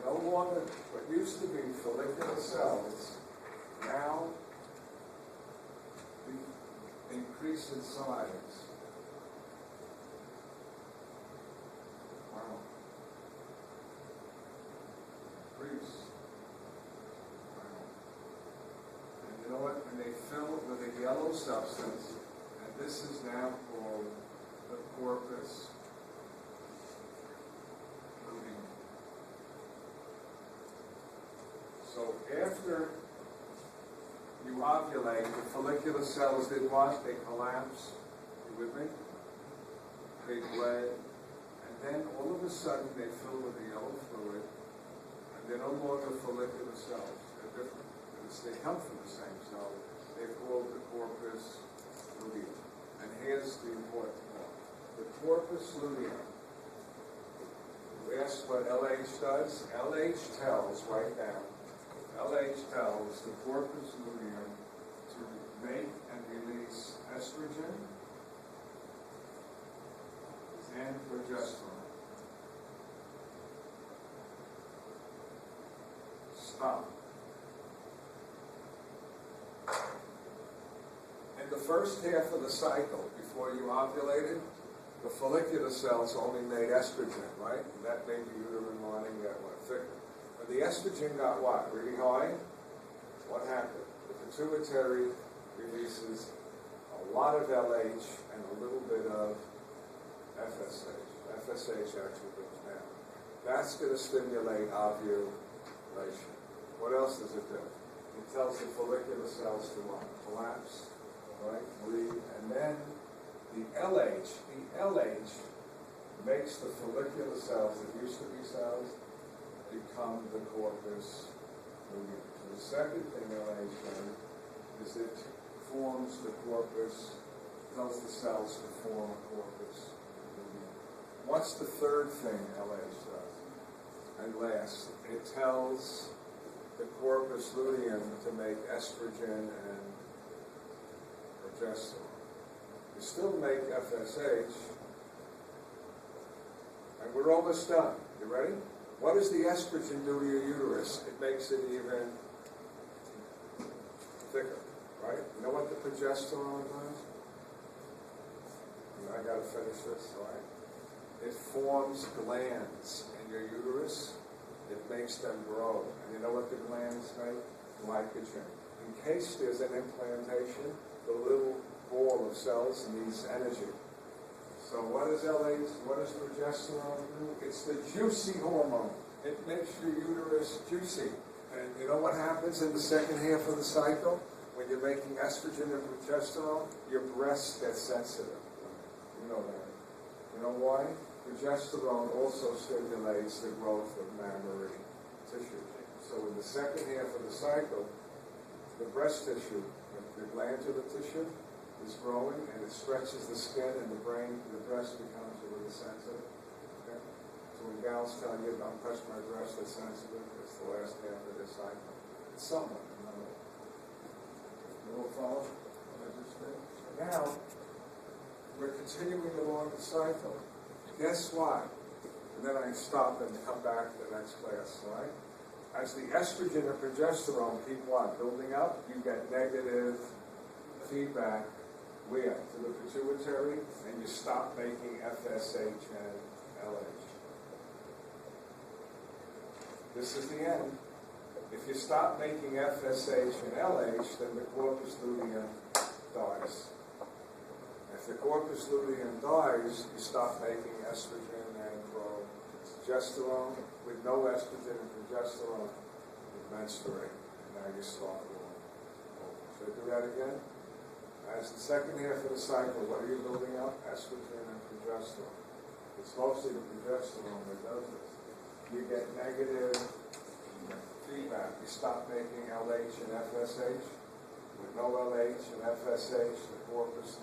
no longer, what used to be follicular cells, now increase in size. Wow. Increase. Wow. And you know what? And they fill it with a yellow substance, and this is now called the corpus luteum. So after you ovulate, the follicular cells did what? They collapse. You with me? They bled. And then all of a sudden they fill with the yellow fluid, and they're no longer follicular cells. They're different. They come from the same cell. They're called the corpus luteum. And here's the important part. The corpus luteum. You ask what LH does? LH tells, right now, LH tells the corpus luteum to make and release estrogen and progesterone. Stop. In the first half of the cycle, before you ovulated, the follicular cells only made estrogen, right? And that made the uterine lining get thicker. When the estrogen got what? Really high? What happened? The pituitary releases a lot of LH and a little bit of FSH. FSH actually goes down. That's going to stimulate ovulation. What else does it do? It tells the follicular cells to what? Collapse, right? Bleed, and then the LH makes the follicular cells that used to be cells become the corpus luteum. So the second thing LH does is it forms the corpus, tells the cells to form a corpus luteum. What's the third thing LH does? And last, it tells the corpus luteum to make estrogen and progesterone. You still make FSH, and we're almost done. You ready? What does the estrogen do to your uterus? It makes it even thicker, right? You know what the progesterone does? I got to finish this, all right? It forms glands in your uterus. It makes them grow. And you know what the glands make? Glycogen. In case there's an implantation, the little ball of cells needs energy. So what does LH, what does progesterone do? It's the juicy hormone. It makes your uterus juicy. And you know what happens in the second half of the cycle? When you're making estrogen and progesterone, your breasts get sensitive. You know that. You know why? Progesterone also stimulates the growth of mammary tissue. So in the second half of the cycle, the breast tissue, the glandular tissue, is growing, and it stretches the skin and the brain, the breast becomes a little sensitive. Okay? So when gals tell you, don't touch my breast, it's sensitive, it's the last half of this cycle. It's somewhat, you know. You will follow what I just did? So now, we're continuing along the cycle. Guess what? And then I stop and come back to the next class, right? As the estrogen and progesterone keep what? Building up, you get negative feedback where? To the pituitary, and you stop making FSH and LH. This is the end. If you stop making FSH and LH, then the corpus luteum dies. If the corpus luteum dies, you stop making estrogen and progesterone. With no estrogen and progesterone, you menstruate, and now you start going. Should I do that again? As the second half of the cycle, what are you building up? Estrogen and progesterone. It's mostly the progesterone that does this. You get negative feedback. You stop making LH and FSH. With no LH and FSH, the corpus